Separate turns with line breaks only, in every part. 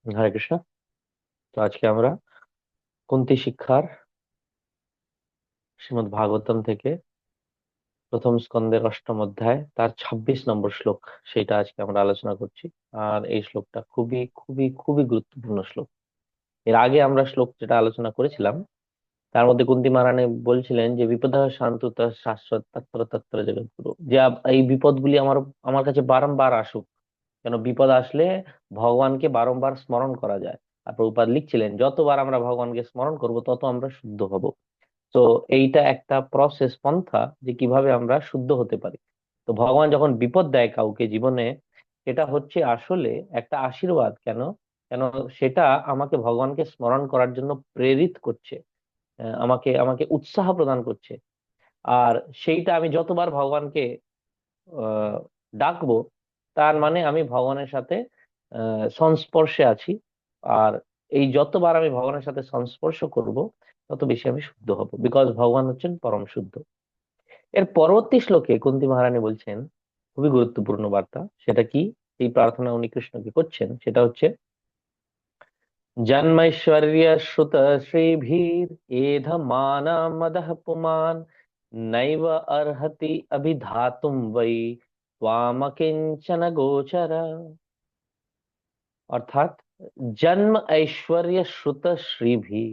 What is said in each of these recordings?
হরে কৃষ্ণ। তো আজকে আমরা কুন্তী শিক্ষার শ্রীমদ্ ভাগবতম থেকে প্রথম স্কন্ধের অষ্টম অধ্যায় তার ২৬ নম্বর শ্লোক, সেটা আজকে আমরা আলোচনা করছি। আর এই শ্লোকটা খুবই খুবই খুবই গুরুত্বপূর্ণ শ্লোক। এর আগে আমরা শ্লোক যেটা আলোচনা করেছিলাম তার মধ্যে কুন্তী মহারানী বলছিলেন যে বিপদ শান্ত শাশ্বত তত্র তত্র জগৎগুরু, যে এই বিপদগুলি আমার আমার কাছে বারংবার আসুক। কেন বিপদ আসলে ভগবানকে বারংবার স্মরণ করা যায়। আর প্রভুপাদ লিখছিলেন যতবার আমরা ভগবানকে স্মরণ করব তত আমরা শুদ্ধ হব। তো এইটা একটা প্রসেস পন্থা যে কিভাবে আমরা শুদ্ধ হতে পারি। তো ভগবান যখন বিপদ দেয় কাউকে জীবনে, এটা হচ্ছে আসলে একটা আশীর্বাদ। কেন? কেন সেটা আমাকে ভগবানকে স্মরণ করার জন্য প্রেরিত করছে। আমাকে আমাকে উৎসাহ প্রদান করছে। আর সেইটা আমি যতবার ভগবানকে আহ ডাকবো, তার মানে আমি ভগবানের সাথে সংস্পর্শে আছি। আর এই যতবার আমি ভগবানের সাথে সংস্পর্শ করব, তত বেশি আমি শুদ্ধ হব, বিকজ ভগবান হচ্ছেন পরম শুদ্ধ। এর পরবর্তী শ্লোকে কুন্তী মহারানী বলছেন খুবই গুরুত্বপূর্ণ বার্তা। সেটা কি? এই প্রার্থনা উনি কৃষ্ণকে করছেন, সেটা হচ্ছে জন্মৈশ্বর্য শ্রুত শ্রীভীর এধ মান মদঃ পুমান নৈব অর্হতি অভিধাতুম বৈ ত্বামকিঞ্চন গোচর। অর্থাৎ জন্ম ঐশ্বর্য শ্রুত শ্রীভি,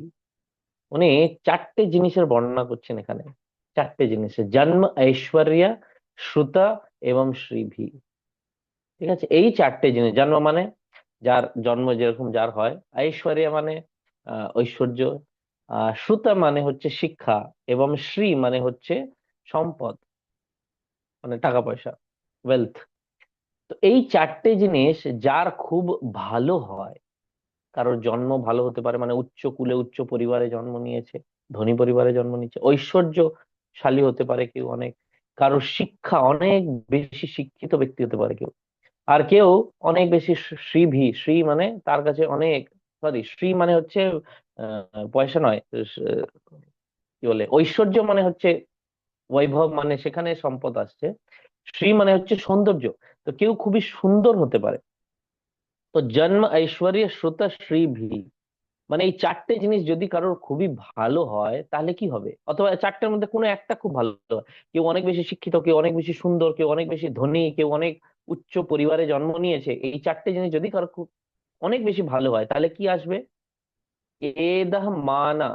উনি চারটে জিনিসের বর্ণনা করছেন এখানে। চারটে জিনিসের জন্ম ঐশ্বর্য শ্রুত এবং শ্রীভি। ঠিক আছে, এই চারটে জিনিস। জন্ম মানে যার জন্ম যেরকম যার হয়, ঐশ্বর্য মানে ঐশ্বর্য, শ্রুত মানে হচ্ছে শিক্ষা, এবং শ্রী মানে হচ্ছে সম্পদ, মানে টাকা পয়সা, ওয়েলথ। তো এই চারটে জিনিস যার খুব ভালো হয়, কারোর জন্ম ভালো হতে পারে, মানে উচ্চ কুলে উচ্চ পরিবারে জন্ম নিয়েছে, ধনী পরিবারে জন্ম নিয়েছে, ঐশ্বর্যশালী হতে পারে কেউ অনেক, কারোর শিক্ষা অনেক বেশি শিক্ষিত ব্যক্তি হতে পারে কেউ, আর কেউ অনেক বেশি শ্রীভি, শ্রী মানে তার কাছে অনেক, সরি শ্রী মানে হচ্ছে পয়সা নয়, কি বলে, ঐশ্বর্য মানে হচ্ছে বৈভব, মানে সেখানে সম্পদ আসছে। শ্রী মানে হচ্ছে সৌন্দর্য। তো কেউ খুবই সুন্দর হতে পারে। তো জন্ম ঐশ্বর্য শ্রুত শ্রীভি, মানে এই চারটে জিনিস যদি কারোর খুবই ভালো হয় তাহলে কি হবে, অথবা চারটের মধ্যে কোনো একটা খুব ভালো হয়। কেউ অনেক বেশি শিক্ষিত, কেউ অনেক বেশি সুন্দর, কেউ অনেক বেশি ধনী, কেউ অনেক উচ্চ পরিবারে জন্ম নিয়েছে, এই চারটে জিনিস যদি কারো খুব অনেক বেশি ভালো হয় তাহলে কি আসবে? এদাহ মানা,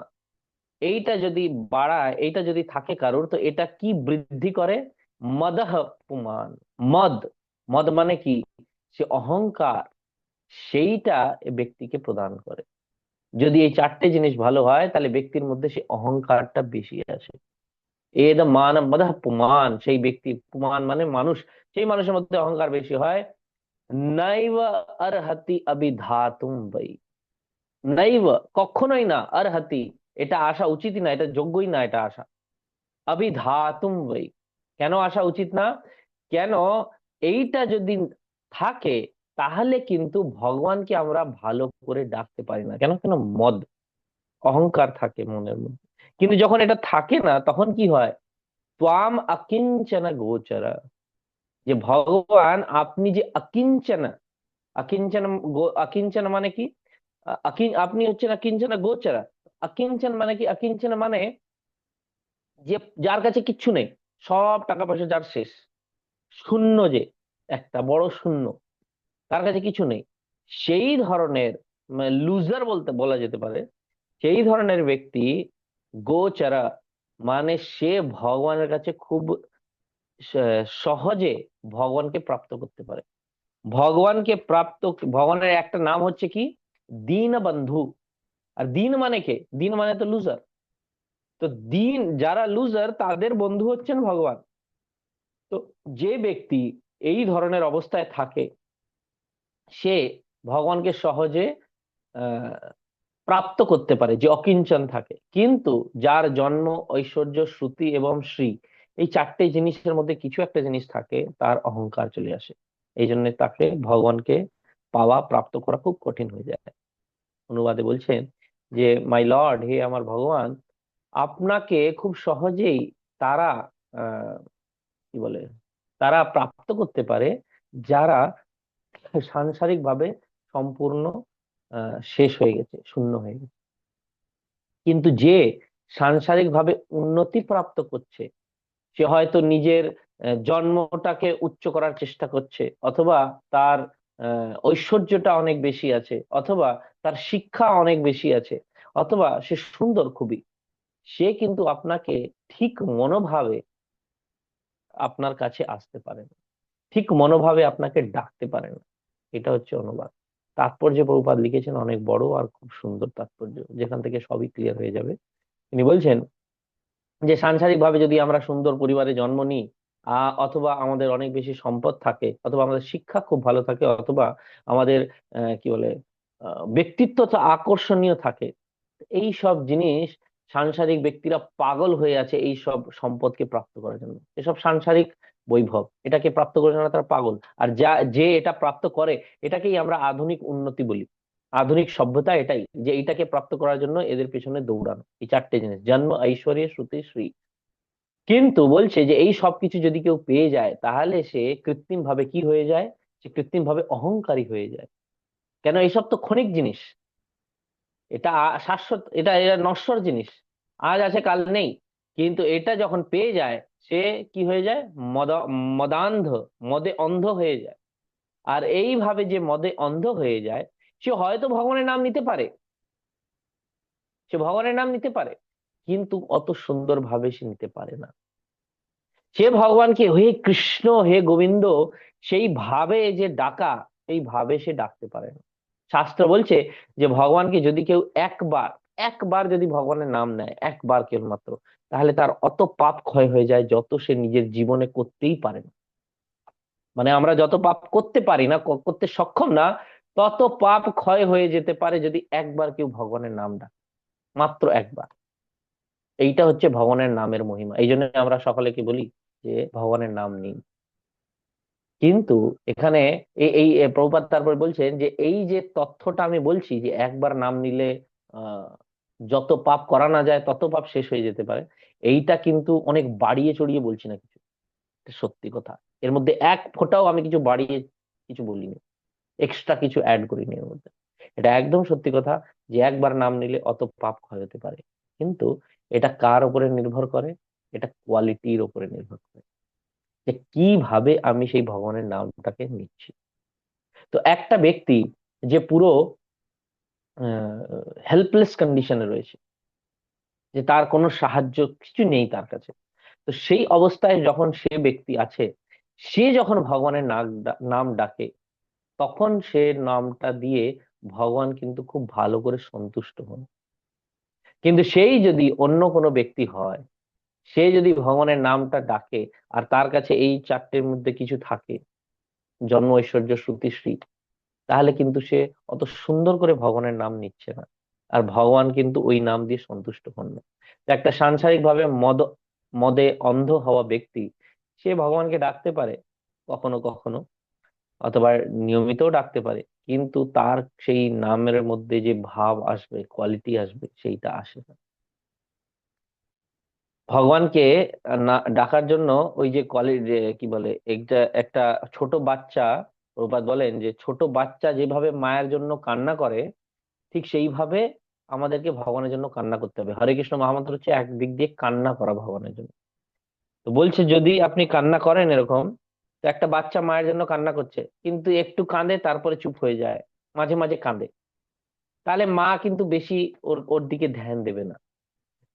এইটা যদি বাড়ায়, এইটা যদি থাকে কারোর, তো এটা কি বৃদ্ধি করে? মদহ পুমান, মদ, মদ মানে কি? সে অহংকার, সেইটা এ ব্যক্তিকে প্রদান করে। যদি এই চারটে জিনিস ভালো হয় তাহলে ব্যক্তির মধ্যে সে অহংকারটা বেশি আসে। এদ মান মদহ পুমান, সেই ব্যক্তি, পুমান মানে মানুষ, সেই মানুষের মধ্যে অহংকার বেশি হয়। নৈব অর্হতি অভিধাতুম বৈ, নৈব কখনোই না, অর্হতি এটা আসা উচিতই না, এটা যোগ্যই না এটা আসা, অভিধাতুম বৈ কেন আসা উচিত না? কেন? এইটা যদি থাকে তাহলে কিন্তু ভগবানকে আমরা ভালো করে ডাকতে পারি না। কেন? কেন মদ, অহংকার থাকে মনের মধ্যে। কিন্তু যখন এটা থাকে না তখন কি হয়? ত্বাম অকিঞ্চন গোচর, যে ভগবান আপনি যে অকিঞ্চন, অকিঞ্চন, অকিঞ্চন মানে কি? আপনি হচ্ছেন অকিঞ্চন গোচর। অকিঞ্চন মানে কি? অকিঞ্চন মানে যে যার কাছে কিচ্ছু নেই, সব টাকা পয়সা যার শেষ, শূন্য, যে একটা বড় শূন্য, তার কাছে কিছু নেই, সেই ধরনের, লুজার বলতে বলা যেতে পারে, সেই ধরনের ব্যক্তি গোচরা, মানে সে ভগবানের কাছে খুব সহজে ভগবানকে প্রাপ্ত করতে পারে। ভগবানকে প্রাপ্ত, ভগবানের একটা নাম হচ্ছে কি? দীন বন্ধু। আর দীন মানে কে? দীন মানে তো লুজার। তো দীন যারা লুজার তাদের বন্ধু হচ্ছেন ভগবান। তো যে ব্যক্তি এই ধরনের অবস্থায় থাকে, সে ভগবানকে সহজে আহ প্রাপ্ত করতে পারে, যে অকিঞ্চন থাকে। কিন্তু যার জন্ম ঐশ্বর্য শ্রুতি এবং শ্রী, এই চারটে জিনিসের মধ্যে কিছু একটা জিনিস থাকে, তার অহংকার চলে আসে। এই জন্য তাকে ভগবানকে পাওয়া, প্রাপ্ত করা খুব কঠিন হয়ে যায়। অনুবাদে বলছেন যে মাই লর্ড, হে আমার ভগবান, আপনাকে খুব সহজেই তারা কি বলে, তারা প্রাপ্ত করতে পারে যারা সাংসারিক ভাবে সম্পূর্ণ, শেষ হয়ে গেছে, শূন্য হয়ে গেছে। কিন্তু যে সাংসারিক ভাবে উন্নতি প্রাপ্ত করছে, সে হয়তো নিজের জন্মটাকে উচ্চ করার চেষ্টা করছে, অথবা তার ঐশ্বর্যটা অনেক বেশি আছে, অথবা তার শিক্ষা অনেক বেশি আছে, অথবা সে সুন্দর খুবই, সে কিন্তু আপনাকে ঠিক মনোভাবে আপনার কাছে আসতে পারে না, ঠিক মনোভাবে আপনাকে ডাকতে পারে না। এটা হচ্ছে অনুবাদ। তাৎপর্য প্রভুপাদ লিখেছেন অনেক বড় আর খুব সুন্দর তাৎপর্য, যেখান থেকে সবই ক্লিয়ার হয়ে যাবে। তিনি বলছেন যে সাংসারিক ভাবে যদি আমরা সুন্দর পরিবারে জন্ম নিই, অথবা আমাদের অনেক বেশি সম্পদ থাকে, অথবা আমাদের শিক্ষা খুব ভালো থাকে, অথবা আমাদের কি বলে ব্যক্তিত্ব তো আকর্ষণীয় থাকে, এই সব জিনিস সাংসারিক ব্যক্তিরা পাগল হয়ে আছে এই সব সম্পদকে প্রাপ্ত করার জন্য। এসব সাংসারিক বৈভব, এটাকে প্রাপ্ত করার জন্য তারা পাগল। আর যে এটা প্রাপ্ত করে, এটাকেই আমরা আধুনিক উন্নতি বলি, আধুনিক সভ্যতা এটাই, যে এটাকে প্রাপ্ত করার জন্য এদের পিছনে দৌড়ানো, এই চারটে জিনিস: জন্ম, ঐশ্বর্য, শ্রুতি, শ্রী। কিন্তু বলছে যে এই সবকিছু যদি কেউ পেয়ে যায়, তাহলে সে কৃত্রিম ভাবে কি হয়ে যায়? সে কৃত্রিম ভাবে অহংকারী হয়ে যায়। কেন? এইসব তো ক্ষণিক জিনিস, এটা শাশ্বত, এটা এটা নশ্বর জিনিস, আজ আছে কাল নেই। কিন্তু এটা যখন পেয়ে যায়, সে কি হয়ে যায়? মদ মদান্ধ, মদে অন্ধ হয়ে যায়। আর এইভাবে যে মদে অন্ধ হয়ে যায়, সে হয়তো ভগবানের নাম নিতে পারে, সে ভগবানের নাম নিতে পারে, কিন্তু অত সুন্দর ভাবে সে নিতে পারে না। সে ভগবানকে হে কৃষ্ণ, হে গোবিন্দ, সেই ভাবে যে ডাকা, সেই ভাবে সে ডাকতে পারে না। শাস্ত্র বলছে যে ভগবানকে যদি কেউ একবার, একবার যদি ভগবানের নাম নেয়, একবার কেবলমাত্র, তাহলে তার অত পাপ ক্ষয় হয়ে যায় যত সে নিজের জীবনে করতেই পারে না। মানে আমরা যত পাপ করতে পারি না, করতে সক্ষম না, তত পাপ ক্ষয় হয়ে যেতে পারে যদি একবার কেউ ভগবানের নাম ডাকে, মাত্র একবার। এইটা হচ্ছে ভগবানের নামের মহিমা। এই জন্য আমরা সকলে কি বলি যে ভগবানের নাম নিই। কিন্তু এখানে এই এই প্রভুপাদ তারপর বলছেন যে এই যে তথ্যটা আমি বলছি, যে একবার নাম নিলে আহ যত পাপ করা না যায় তত পাপ শেষ হয়ে যেতে পারে, এইটা কিন্তু অনেক বাড়িয়ে চড়িয়ে বলছি না কিছু, এটা সত্যি কথা। এর মধ্যে এক ফোঁটাও আমি কিছু বাড়িয়ে কিছু বলিনি, এক্সট্রা কিছু অ্যাড করিনি এর মধ্যে। এটা একদম সত্যি কথা, যে একবার নাম নিলে অত পাপ ক্ষয় হতে পারে। কিন্তু এটা কার উপরে নির্ভর করে? এটা কোয়ালিটির উপরে নির্ভর করে, যে কিভাবে আমি সেই ভগবানের নামটাকে নিচ্ছি। তো একটা ব্যক্তি যে পুরো হেল্পলেস কন্ডিশনে রয়েছে, যে তার কোনো সাহায্য কিছু নেই তার কাছে, তো সেই অবস্থায় যখন সে ব্যক্তি আছে, সে যখন ভগবানের নাম ডাকে, তখন সে নামটা দিয়ে ভগবান কিন্তু খুব ভালো করে সন্তুষ্ট হন। কিন্তু সেই যদি অন্য কোনো ব্যক্তি হয়, সে যদি ভগবানের নামটা ডাকে, আর তার কাছে এই চারটের মধ্যে কিছু থাকে, জন্ম, ঐশ্বর্য, শ্রুতি, শ্রী, তাহলে কিন্তু সে অত সুন্দর করে ভগবানের নাম নিচ্ছে না, আর ভগবান কিন্তু ওই নাম দিয়ে সন্তুষ্ট হন না। তো একটা সাংসারিক ভাবে মদে অন্ধ হওয়া ব্যক্তি, সে ভগবানকে ডাকতে পারে কখনো কখনো, অথবা নিয়মিতও ডাকতে পারে, কিন্তু তার সেই নামের মধ্যে যে ভাব আসবে, কোয়ালিটি আসবে, সেইটা আসে না। ভগবানকে না ডাকার জন্য ওই যে কোয়ালিটি, কি বলে, একটা একটা ছোট বাচ্চা, প্রভুপাদ বলেন যে ছোট বাচ্চা যেভাবে মায়ের জন্য কান্না করে, ঠিক সেইভাবে আমাদেরকে ভগবানের জন্য কান্না করতে হবে। হরে কৃষ্ণ মহামন্ত্র হচ্ছে একদিক দিয়ে কান্না করা ভগবানের জন্য। তো বলছে যদি আপনি কান্না করেন এরকম, তো একটা বাচ্চা মায়ের জন্য কান্না করছে, কিন্তু একটু কাঁদে তারপরে চুপ হয়ে যায়, মাঝে মাঝে কাঁদে, তাহলে মা কিন্তু বেশি ওর ওর দিকে ধ্যান দেবে না।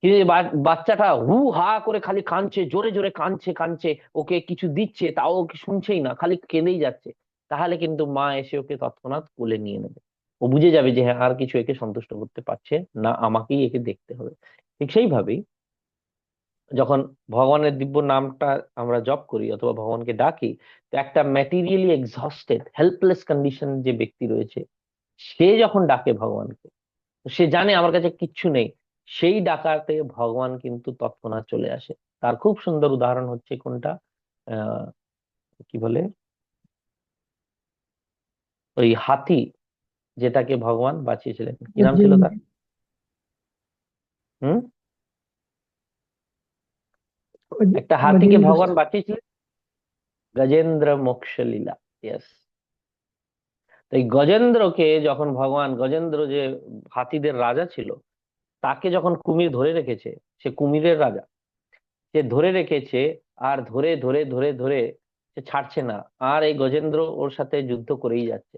কিন্তু এই বাচ্চাটা হু হা করে খালি কাঁদছে, জোরে জোরে কাঁদছে কাঁদছে, ওকে কিছু দিচ্ছে তাও ওকে শুনছেই না, খালি কেঁদেই যাচ্ছে, তাহলে কিন্তু মা এসে ওকে তৎক্ষণাৎ কোলে নিয়ে নেবে। ও বুঝে যাবে যে হ্যাঁ, আর কিছু একে সন্তুষ্ট করতে পারছে না, আমাকেই একে দেখতে হবে। ঠিক সেইভাবেই যখন ভগবানের দিব্য নামটা আমরা জপ করি অথবা ভগবানকে ডাকি, তো একটা ম্যাটেরিয়ালি এক্সহস্টেড হেল্পলেস কন্ডিশন যে ব্যক্তি রয়েছে, সে যখন ডাকে ভগবানকে, তো সে জানে আমার কাছে কিচ্ছু নেই, সেই ডাকাতে ভগবান কিন্তু তৎক্ষণাৎ চলে আসে। তার খুব সুন্দর উদাহরণ হচ্ছে কোনটা, আহ কি বলে, ওই হাতি, যেটাকে ভগবান বাঁচিয়েছিলেন, কি নাম ছিল তার?
গজেন্দ্র
হুম, একটা হাতিকে
গজেন্দ্র
ভগবান বাঁচিয়েছিলেন, গজেন্দ্র মোক্ষ লীলা। ইয়েস। তো এই গজেন্দ্রকে যখন ভগবান গজেন্দ্র যে হাতিদের রাজা ছিল, তাকে যখন কুমির ধরে রেখেছে, সে কুমিরের রাজা, সে ধরে রেখেছে, আর ধরে ধরে ধরে ধরে সে ছাড়ছে না। আর এই গজেন্দ্র ওর সাথে যুদ্ধ করেই যাচ্ছে।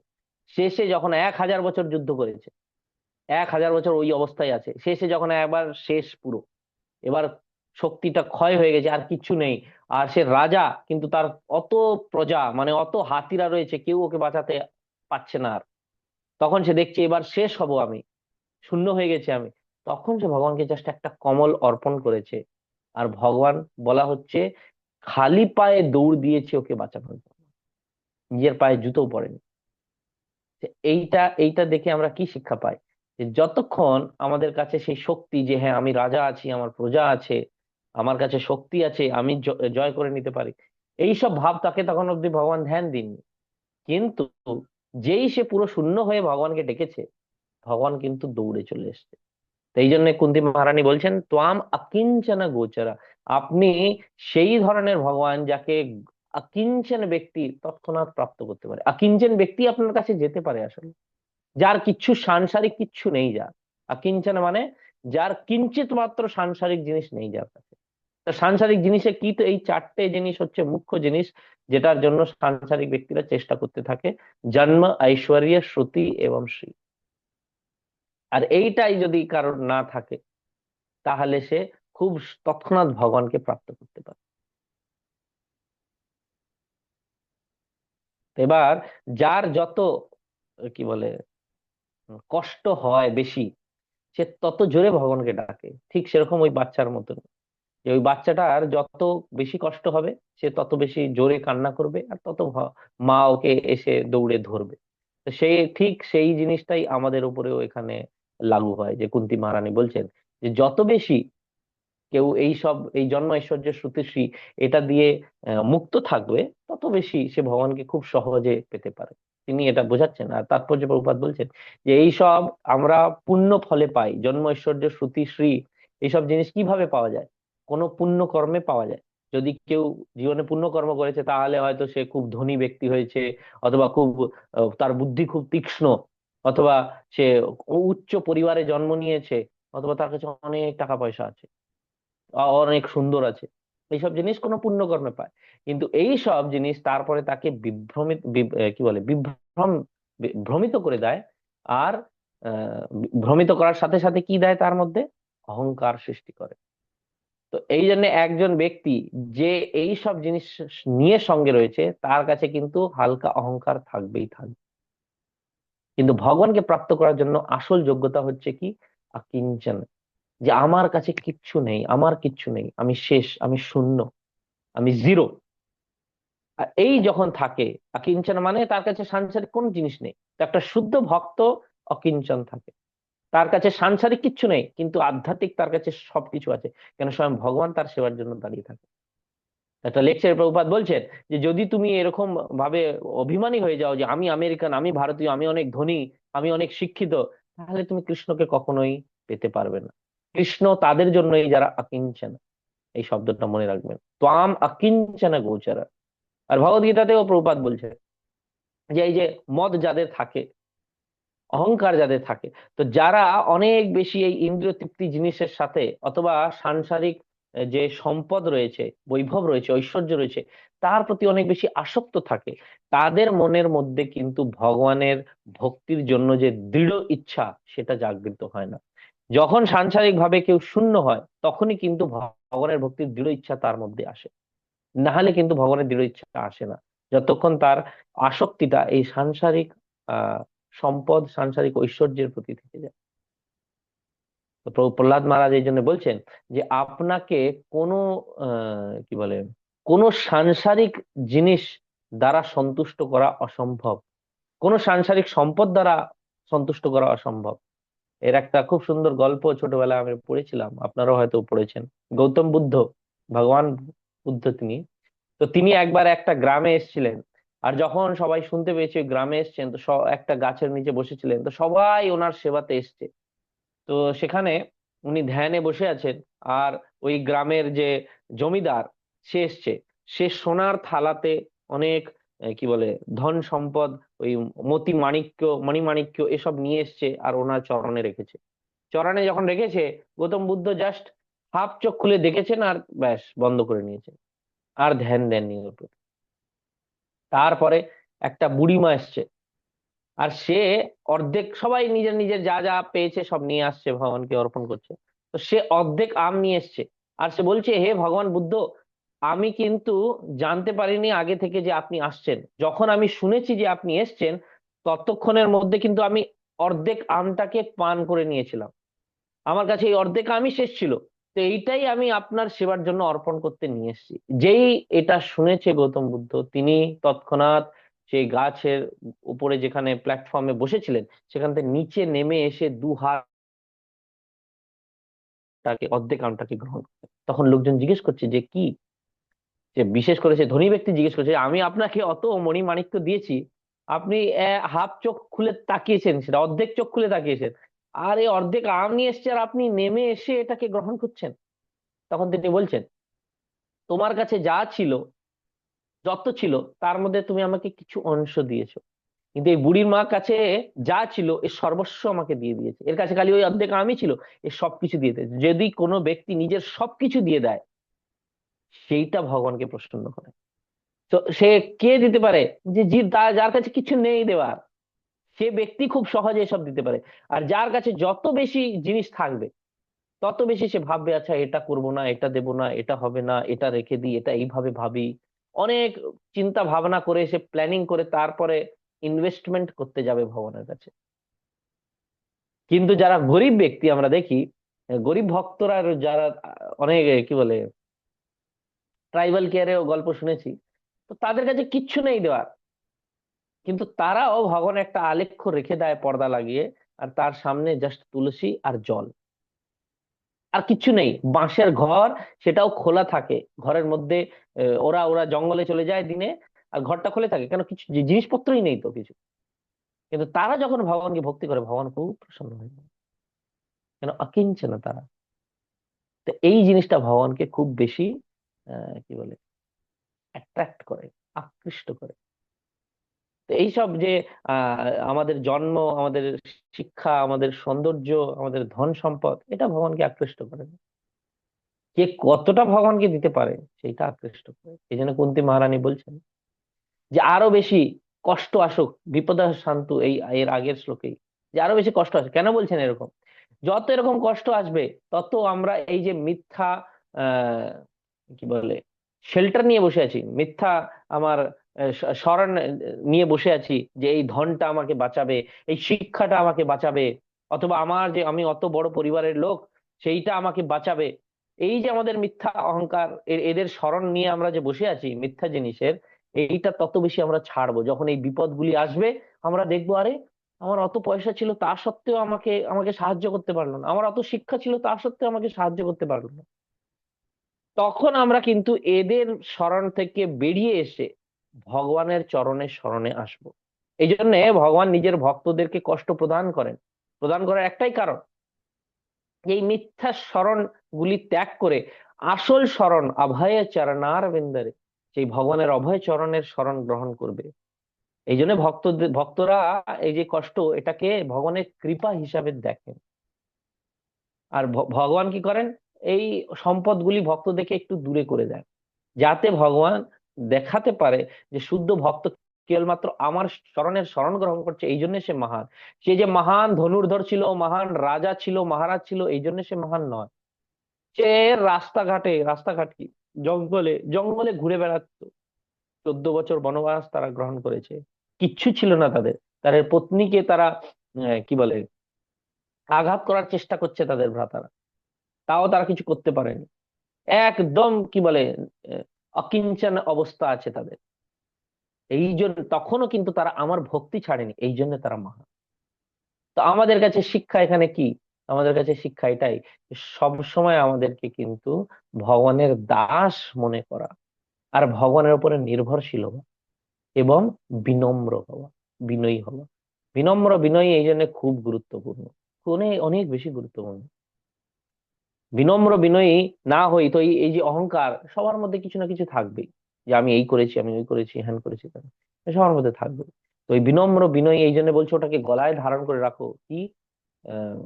শেষে যখন 1000 বছর যুদ্ধ করেছে, 1000 বছর ওই অবস্থায় আছে, শেষে যখন একবার শেষ পুরো, এবার শক্তিটা ক্ষয় হয়ে গেছে, আর কিচ্ছু নেই, আর সে রাজা, কিন্তু তার অত প্রজা, মানে অত হাতিরা রয়েছে, কেউ ওকে বাঁচাতে পারছে না আর। তখন সে দেখছে এবার শেষ হব আমি, শূন্য হয়ে গেছে আমি। তখন সে ভগবানকে জাস্ট একটা কমল অর্পণ করেছে। আর ভগবান, বলা হচ্ছে, খালি পায়ে দৌড় দিয়েছে ওকে বাঁচানোর জন্য, নিজের পায়ে জুতো পড়েনি। যে এইটা এইটা দেখে আমরা কি শিক্ষা পাই? যে যতক্ষণ আমাদের কাছে সেই শক্তি, যে হ্যাঁ আমি রাজা আছি, আমার প্রজা আছে, আমার কাছে শক্তি আছে, আমি জয় করে নিতে পারি, এই সব ভাব তাকে তখন অব্দি ভগবান ধ্যান দিননি। কিন্তু যেই সে পুরো শূন্য হয়ে ভগবানকে ডেকেছে, ভগবান কিন্তু দৌড়ে চলে এসেছে। তো এই জন্য কুন্তি মহারানী বলছেন, ত্বাম অকিঞ্চন গোচরা। আপনি সেই ধরনের ভগবান যাকে অকিঞ্চন ব্যক্তি তৎক্ষণাৎ প্রাপ্ত করতে পারে। অকিঞ্চন ব্যক্তি আপনার কাছে যেতে পারে আসলে, যার কিচ্ছু সাংসারিক কিচ্ছু নেই, যার অকিঞ্চন মানে যার কিঞ্চিত মাত্র সাংসারিক জিনিস নেই যার কাছে। তো সাংসারিক জিনিসে কি? তো এই চারটে জিনিস হচ্ছে মুখ্য জিনিস, যেটার জন্য সাংসারিক ব্যক্তিরা চেষ্টা করতে থাকে: জন্ম, ঐশ্বর্য, শ্রুতি এবং শ্রী। আর এইটাই যদি কারোর না থাকে, তাহলে সে খুব তৎক্ষণাৎ ভগবানকে প্রাপ্ত করতে পারে। তো এবার যার যত কি বলে কষ্ট হয় বেশি, সে তত জোরে ভগবানকে ডাকে। ঠিক সেরকম ওই বাচ্চার মতন, যে ওই বাচ্চাটার যত বেশি কষ্ট হবে, সে তত বেশি জোরে কান্না করবে, আর তত মা ওকে এসে দৌড়ে ধরবে। তো সেই ঠিক সেই জিনিসটাই আমাদের উপরেও এখানে লাগু হয়, যে কুন্তী মহারানী বলছেন যে যত বেশি কেউ এই সব এই জন্ম ঐশ্বর্য শ্রুতিশ্রী এটা দিয়ে মুক্ত থাকবে, তত বেশি সে ভগবানকে খুব সহজে পেতে পারে। তিনি এটা বোঝাচ্ছেন। আর তাৎপর্য প্রভুপাদ বলছেন যে এই সব আমরা পুণ্য ফলে পাই, জন্ম ঐশ্বর্য শ্রুতিশ্রী এইসব জিনিস কিভাবে পাওয়া যায়? কোনো পুণ্য কর্মে পাওয়া যায়। যদি কেউ জীবনে পুণ্য কর্ম করেছে, তাহলে হয়তো সে খুব ধনী ব্যক্তি হয়েছে, অথবা খুব তার বুদ্ধি খুব তীক্ষ্ণ, অথবা সে উচ্চ পরিবারে জন্ম নিয়েছে, অথবা তার কাছে অনেক টাকা পয়সা আছে, অনেক সুন্দর আছে। এইসব জিনিস কোনো পুণ্যকর্মে পায়। কিন্তু এই সব জিনিস তারপরে তাকে বিভ্রমিত কি বলে ভ্রমিত করে দেয়। আর ভ্রমিত করার সাথে সাথে কি দেয় তার মধ্যে? অহংকার সৃষ্টি করে। তো এই জন্য একজন ব্যক্তি যে এই সব জিনিস নিয়ে সঙ্গে রয়েছে, তার কাছে কিন্তু হালকা অহংকার থাকবেই থাকবে। কিন্তু ভগবানকে প্রাপ্ত করার জন্য আসল যোগ্যতা হচ্ছে কি? অকিঞ্চন। যে আমার কাছে কিচ্ছু নেই, আমার কিচ্ছু নেই, আমি শেষ, আমি শূন্য, আমি জিরো। আর এই যখন থাকে, অকিঞ্চন মানে তার কাছে সাংসারিক কোন জিনিস নেই। তো একটা শুদ্ধ ভক্ত অকিঞ্চন থাকে, তার কাছে সাংসারিক কিচ্ছু নেই, কিন্তু আধ্যাত্মিক তার কাছে সবকিছু আছে। কেন? স্বয়ং ভগবান তার সেবার জন্য দাঁড়িয়ে থাকে। একটা লেকচারে প্রভুপাদ বলছেন যে যদি তুমি এরকম ভাবে অভিমানী হয়ে যাও যে আমি আমেরিকান, আমি ভারতীয়, আমি অনেক ধনী, আমি অনেক শিক্ষিত, তাহলে তুমি কৃষ্ণকে কখনোই পেতে পারবে না। কৃষ্ণ তাদের জন্যই যারা অকিঞ্চন। এই শব্দটা মনে রাখবেন, ত্বাম অকিঞ্চন গোচর। আর ভগবদ গীতাতেও প্রভুপাদ বলছে যে এই যে মদ যাদের থাকে, অহংকার যাদের থাকে, তো যারা অনেক বেশি এই ইন্দ্রিয় তৃপ্তি জিনিসের সাথে, অথবা সাংসারিক যে সম্পদ রয়েছে, বৈভব রয়েছে, ঐশ্বর্য রয়েছে, তার প্রতি অনেক বেশি আসক্ত থাকে, তাদের মনের মধ্যে কিন্তু ভগবানের ভক্তির জন্য যে দৃঢ় ইচ্ছা, সেটা জাগৃত হয় না। যখন সাংসারিক ভাবে কেউ শূন্য হয়, তখনই কিন্তু ভগবানের ভক্তির দৃঢ় ইচ্ছা তার মধ্যে আসে। না হলে কিন্তু ভগবানের দৃঢ় ইচ্ছা আসে না, যতক্ষণ তার আসক্তিটা এই সাংসারিক আহ সম্পদ, সাংসারিক ঐশ্বর্যের প্রতি থেকে যায়। তো প্রহ্লাদ মহারাজ এই জন্য বলছেন যে আপনাকে কোনো কি বলে কোনো সাংসারিক জিনিস দ্বারা সন্তুষ্ট করা অসম্ভব, কোনো সাংসারিক সম্পদ দ্বারা সন্তুষ্ট করা অসম্ভব। এর একটা খুব সুন্দর গল্প ছোটবেলায় আমি পড়েছিলাম, আপনারাও হয়তো পড়েছেন। গৌতম বুদ্ধ, ভগবান বুদ্ধ তিনি, তো তিনি একবার একটা গ্রামে এসেছিলেন। আর যখন সবাই শুনতে পেয়েছে ওই গ্রামে এসেছেন, তো একটা গাছের নিচে বসেছিলেন, তো সবাই ওনার সেবাতে এসছে। তো সেখানে উনি ধ্যানে বসে আছেন। আর ওই গ্রামের যে জমিদার, সে এসছে, সে সোনার থালাতে অনেক কি বলে ধন সম্পদ ওই মণিমাণিক্য এসব নিয়ে এসছে আর ওনার চরণে রেখেছে। চরণে যখন রেখেছে, গৌতম বুদ্ধ জাস্ট হাফ চোখ খুলে দেখেছেন আর ব্যাস বন্ধ করে নিয়েছেন, আর ধ্যান দেননি ওর প্রতি। তারপরে একটা বুড়িমা এসছে, আর সে অর্ধেক, সবাই নিজের নিজের যা যা পেয়েছে সব নিয়ে আসছে ভগবানকে অর্পণ করছে, তো সে অর্ধেক আম নিয়ে এসছে। আর সে বলছে, হে ভগবান বুদ্ধ, আমি কিন্তু জানতে পারিনি আগে থেকে যে আপনি আসছেন, যখন আমি শুনেছি যে আপনি এসছেন ততক্ষণের মধ্যে কিন্তু আমি অর্ধেক আমটাকে পান করে নিয়েছিলাম, আমার কাছে এই অর্ধেক আমই শেষ ছিল, তো এইটাই আমি আপনার সেবার জন্য অর্পণ করতে নিয়ে এসেছি। যেই এটা শুনেছে গৌতম বুদ্ধ, তিনি তৎক্ষণাৎ সেই গাছের উপরে যেখানে প্ল্যাটফর্মে বসেছিলেন সেখান থেকে নিচে নেমে এসে দু হাতটাকে অর্ধেক আমটাকে গ্রহণ করেন। তখন লোকজন জিজ্ঞেস করছে যে কি, যে বিশেষ করে সে ধনী ব্যক্তি জিজ্ঞেস করছে, আমি আপনাকে অত মণিমাণিক্য দিয়েছি, আপনি হাফ চোখ খুলে তাকিয়েছেন, সেটা অর্ধেক চোখ খুলে তাকিয়েছেন, আর এই অর্ধেক আম নিয়ে এসছে আর আপনি নেমে এসে এটাকে গ্রহণ করছেন। তখন তিনি বলছেন, তোমার কাছে যা ছিল, যত ছিল, তার মধ্যে তুমি আমাকে কিছু অংশ দিয়েছো, কিন্তু এই বুড়ির মা কাছে যা ছিল এর সর্বস্ব আমাকে দিয়ে দিয়েছে, এর কাছে খালি ওই অর্ধেক আমি ছিল, এর সবকিছু দিয়ে দিয়েছে। যদি কোনো ব্যক্তি নিজের সবকিছু দিয়ে দেয়, সেইটা ভগবানকে প্রসন্ন করে। তো সে কে দিতে পারে? যে যার কাছে কিছু নেই দেওয়ার, সে ব্যক্তি খুব সহজে এসব দিতে পারে। আর যার কাছে যত বেশি জিনিস থাকবে, তত বেশি সে ভাববে, আচ্ছা এটা করব না, এটা দেব না, এটা হবে না, এটা রেখে দিই, এটা এইভাবে ভাবি, অনেক চিন্তা ভাবনা করে সে প্ল্যানিং করে তারপরে ইনভেস্টমেন্ট করতে যাবে ভগবানের কাছে। কিন্তু যারা গরিব ব্যক্তি আমরা দেখি, গরিব ভক্তরা যারা অনেক কি বলে ট্রাইবাল কেয়ারেও গল্প শুনেছি, তো তাদের কাছে কিচ্ছু নেই দেওয়ার, কিন্তু তারাও ভগবান একটা আলেখ্য রেখে দেয় পর্দা লাগিয়ে, আর তার সামনে জাস্ট তুলসী আর জল, আর কিচ্ছু নেই, বাঁশের ঘর, সেটাও খোলা থাকে ঘরের মধ্যে। ওরা ওরা জঙ্গলে চলে যায় দিনে, আর ঘরটা খুলে থাকে কেন, কিছু জিনিসপত্রই নেই তো কিছু, কিন্তু তারা যখন ভগবানকে ভক্তি করে ভগবান খুব প্রসন্ন হয়ে যায়, কেন অকিঞ্চন তারা। তো এই জিনিসটা ভগবানকে খুব বেশি কি বলে অ্যাট্রাক্ট করে, আকৃষ্ট করে। তো এইসব যে আমাদের জন্ম, আমাদের শিক্ষা, আমাদের সৌন্দর্য, আমাদের ধন সম্পদ, এটা ভগবানকে আকৃষ্ট করে না। কে কতটা ভগবানকে দিতে পারে সেইটা আকৃষ্ট করে। এই জন্য কুন্তী মহারানী বলছেন যে আরো বেশি কষ্ট আসুক, বিপদ শান্তু, এই এর আগের শ্লোকেই, যে আরো বেশি কষ্ট আসে। কেন বলছেন এরকম? যত এরকম কষ্ট আসবে, তত আমরা এই যে মিথ্যা আহ কি বলে শেল্টার নিয়ে বসে আছি, মিথ্যা আমার শরণ নিয়ে বসে আছি, যে এই ধনটা আমাকে বাঁচাবে, এই শিক্ষাটা আমাকে বাঁচাবে, অথবা আমার যে আমি অত বড় পরিবারের লোক সেইটা আমাকে বাঁচাবে, এই যে আমাদের মিথ্যা অহংকার, এদের শরণ নিয়ে আমরা যে বসে আছি মিথ্যা জিনিসের, এইটা তত বেশি আমরা ছাড়বো যখন এই বিপদগুলি আসবে। আমরা দেখবো, আরে আমার অত পয়সা ছিল তা সত্ত্বেও আমাকে আমাকে সাহায্য করতে পারলো না, আমার অত শিক্ষা ছিল তা সত্ত্বেও আমাকে সাহায্য করতে পারলো না। তখন আমরা কিন্তু এদের শরণ থেকে বেরিয়ে এসে ভগবানের চরণের শরণে আসব। এই জন্য ভগবান নিজের ভক্তদেরকে কষ্ট প্রদান করেন, প্রদান করার একটাই কারণ, যে এই মিথ্যা শরণ গুলি ত্যাগ করে আসল শরণ অভয় চরণার বিন্দরে, সেই ভগবানের অভয় চরণের শরণ গ্রহণ করবে। এই জন্য ভক্তরা এই যে কষ্ট, এটাকে ভগবানের কৃপা হিসাবে দেখেন। আর ভগবান কি করেন, এই সম্পদগুলি ভক্তদেরকে একটু দূরে করে দেন, যাতে ভগবান দেখাতে পারে যে শুদ্ধ ভক্ত কেবলমাত্র আমার শরণের শরণ গ্রহণ করছে, এই জন্য সে মহান। সে যে মহান ধনুর্ধর ছিল, মহান রাজা ছিল, মহারাজ ছিল, এই জন্য সে মহান নয়। সে রাস্তাঘাট কি, জঙ্গলে জঙ্গলে ঘুরে বেড়াতো, 14 বছর বনবাস তারা গ্রহণ করেছে, কিচ্ছু ছিল না তাদের। তাদের পত্নীকে তারা কি বলে আঘাত করার চেষ্টা করছে তাদের ভ্রাতারা, তাও তারা কিছু করতে পারেনি। একদম কি বলে আহ, অকিঞ্চন অবস্থা আছে তাদের। এই জন্য তখনও কিন্তু তারা আমার ভক্তি ছাড়েনি, এই জন্য তারা মহান। তো আমাদের কাছে শিক্ষা এখানে কি? আমাদের কাছে শিক্ষা এটাই, সব সময় আমাদেরকে কিন্তু ভগবানের দাস মনে করা, আর ভগবানের উপরে নির্ভরশীল হওয়া, এবং বিনম্র হওয়া, বিনয়ী হওয়া। বিনম্র বিনয়ী এই জন্য খুব গুরুত্বপূর্ণ, অনেক অনেক বেশি গুরুত্বপূর্ণ। বিনম্র বিনয়ী না হই তো এই এই যে অহংকার সবার মধ্যে কিছু না কিছু থাকবেই, যে আমি এই করেছি, আমি ওই করেছি, হ্যান করেছি, সবার মধ্যে থাকবে। তো ওই বিনম্র বিনয়ী এই জন্য বলছে ওটাকে গলায় ধারণ করে রাখো, কি আহ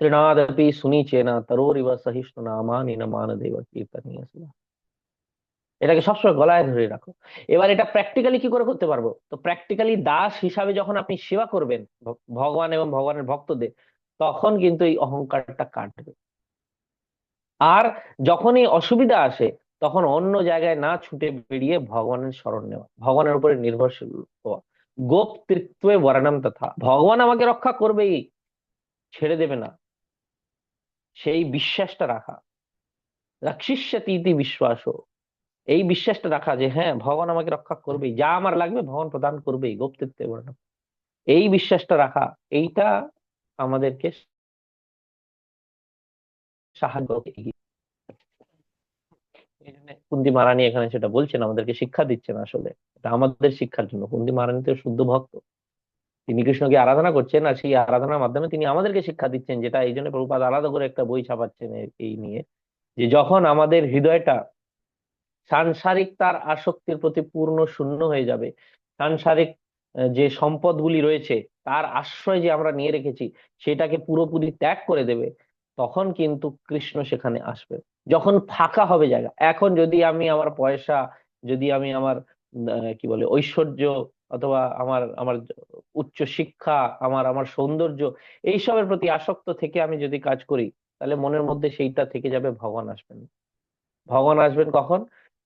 তৃণাদপি সুনিচেন তরোরিব সহিষ্ণু নামানি ন মানদেব কীর্তনীয়। এটাকে সবসময় গলায় ধরে রাখো। এবার এটা প্র্যাকটিক্যালি কি করে করতে পারবো? তো প্র্যাকটিক্যালি দাস হিসাবে যখন আপনি সেবা করবেন ভগবান এবং ভগবানের ভক্তদের, তখন কিন্তু এই অহংকারটা কাটবে। আর যখনই অসুবিধা আসে, তখন অন্য জায়গায় না ছুটে বেরিয়ে ভগবানের শরণ নেওয়া, ভগবানের উপরে নির্ভরশীল হওয়া। গোপ্তৃত্বে বর্ণম তথা, ভগবান আমাকে রক্ষা করবেই, ছেড়ে দেবে না, সেই বিশ্বাসটা রাখা। রক্ষিষ্যতি ইতি বিশ্বাস, এই বিশ্বাসটা রাখা যে হ্যাঁ ভগবান আমাকে রক্ষা করবেই, যা আমার লাগবে ভগবান প্রদান করবেই, গোপ্তৃত্বে বর্ণম। এই বিশ্বাসটা রাখা, এইটা আমাদেরকে সাহায্য করে। এই জন্য কুন্তি মারানি এখানে সেটা বলছেন, আমাদেরকে শিক্ষা দিচ্ছেন। আসলে এটা আমাদের শিক্ষার জন্য। কুন্তি মারানি তো শুদ্ধ ভক্ত, তিনি কৃষ্ণকে আরাধনা করছেন, আর সেই আরাধনার মাধ্যমে তিনি আমাদেরকে শিক্ষা দিচ্ছেন। যেটা এই জন্য প্রভুপাদ আলাদা করে একটা বই ছাপাচ্ছেন এই নিয়ে, যে যখন আমাদের হৃদয়টা সাংসারিক তার আসক্তির প্রতি পূর্ণ শূন্য হয়ে যাবে, সাংসারিক যে সম্পদগুলি রয়েছে তার আশ্রয় যে আমরা নিয়ে রেখেছি সেটাকে পুরোপুরি ত্যাগ করে দেবে, তখন কিন্তু কৃষ্ণ সেখানে আসবে। যখন ফাঁকা হবে জায়গা, এখন যদি আমি আমার পয়সা, যদি আমি আমার কি বলে ঐশ্বর্য, অথবা আমার আমার উচ্চ শিক্ষা, আমার আমার সৌন্দর্য, এইসবের প্রতি আসক্ত থেকে আমি যদি কাজ করি, তাহলে মনের মধ্যে সেইটা থেকে যাবে, ভগবান আসবেন। ভগবান আসবেন কখন?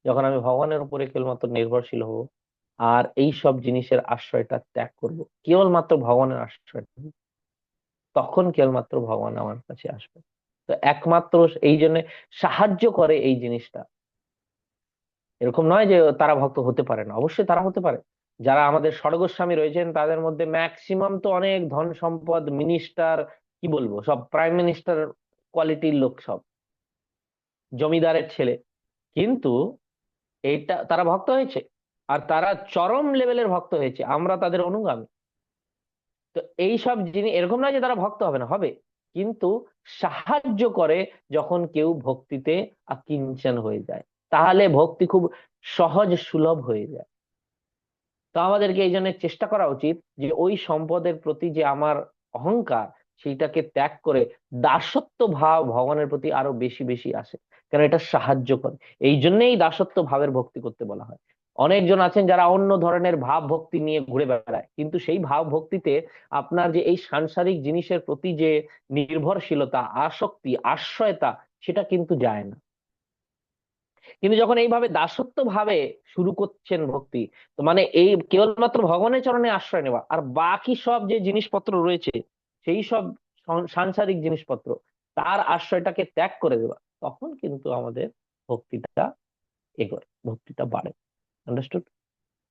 যখন আমি ভগবানের উপরে কেবলমাত্র নির্ভরশীল হব, আর এই সব জিনিসের আশ্রয়টা ত্যাগ করব, কেবলমাত্র ভগবানের আশ্রয় নেব, তখন কেবলমাত্র ভগবান আমার কাছে আসবে। তো একমাত্র এই জন্য সাহায্য করে এই জিনিসটা। এরকম নয় যে তারা ভক্ত হতে পারে না, অবশ্যই তারা হতে পারে। যারা আমাদের স্বর্গস্বামী রয়েছেন তাদের মধ্যে ম্যাক্সিমাম তো অনেক ধন সম্পদ, মিনিস্টার, কি বলবো, সব প্রাইম মিনিস্টার কোয়ালিটির লোক, সব জমিদারের ছেলে, কিন্তু এইটা তারা ভক্ত হয়েছে, আর তারা চরম লেভেলের ভক্ত হয়েছে, আমরা তাদের অনুগামী। তো এই সব জিনিস এরকম নয় যে তারা ভক্ত হবে না, হবে, কিন্তু সাহায্য করে যখন কেউ ভক্তিতে আকিঞ্চন হয়ে যায়, তাহলে ভক্তি খুব সহজ সুলভ হয়ে যায়। তো আমাদেরকে এই জন্য চেষ্টা করা উচিত যে ওই সম্পদের প্রতি যে আমার অহংকার, সেইটাকে ত্যাগ করে দাসত্ব ভাব ভগবানের প্রতি আরো বেশি বেশি আসে, কারণ এটা সাহায্য করে। এই জন্যই দাসত্ব ভাবের ভক্তি করতে বলা হয়। অনেকজন আছেন যারা অন্য ধরনের ভাব ভক্তি নিয়ে ঘুরে বেড়ায়, কিন্তু সেই ভাব ভক্তিতে আপনার যে এই সাংসারিক জিনিসের প্রতি যে নির্ভরশীলতা, আসক্তি, আশ্রয়তা, সেটা কিন্তু যায় না। কিন্তু যখন এইভাবে দাসত্ব ভাবে শুরু করছেন ভক্তি, তো মানে এই কেবলমাত্র ভগবানের চরণে আশ্রয় নেওয়া, আর বাকি সব যে জিনিসপত্র রয়েছে, সেই সব সাংসারিক জিনিসপত্র, তার আশ্রয়টাকে ত্যাগ করে দেওয়া, তখন কিন্তু আমাদের ভক্তিটা এগোয়, ভক্তিটা বাড়ে। আন্ডারস্টুড?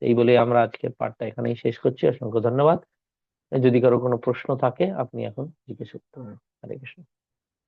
এই বলে আমরা আজকের পাঠটা এখানেই শেষ করছি। অসংখ্য ধন্যবাদ। যদি কারো কোনো প্রশ্ন থাকে আপনি এখন জিজ্ঞেস করতে পারেন। হরে কৃষ্ণ।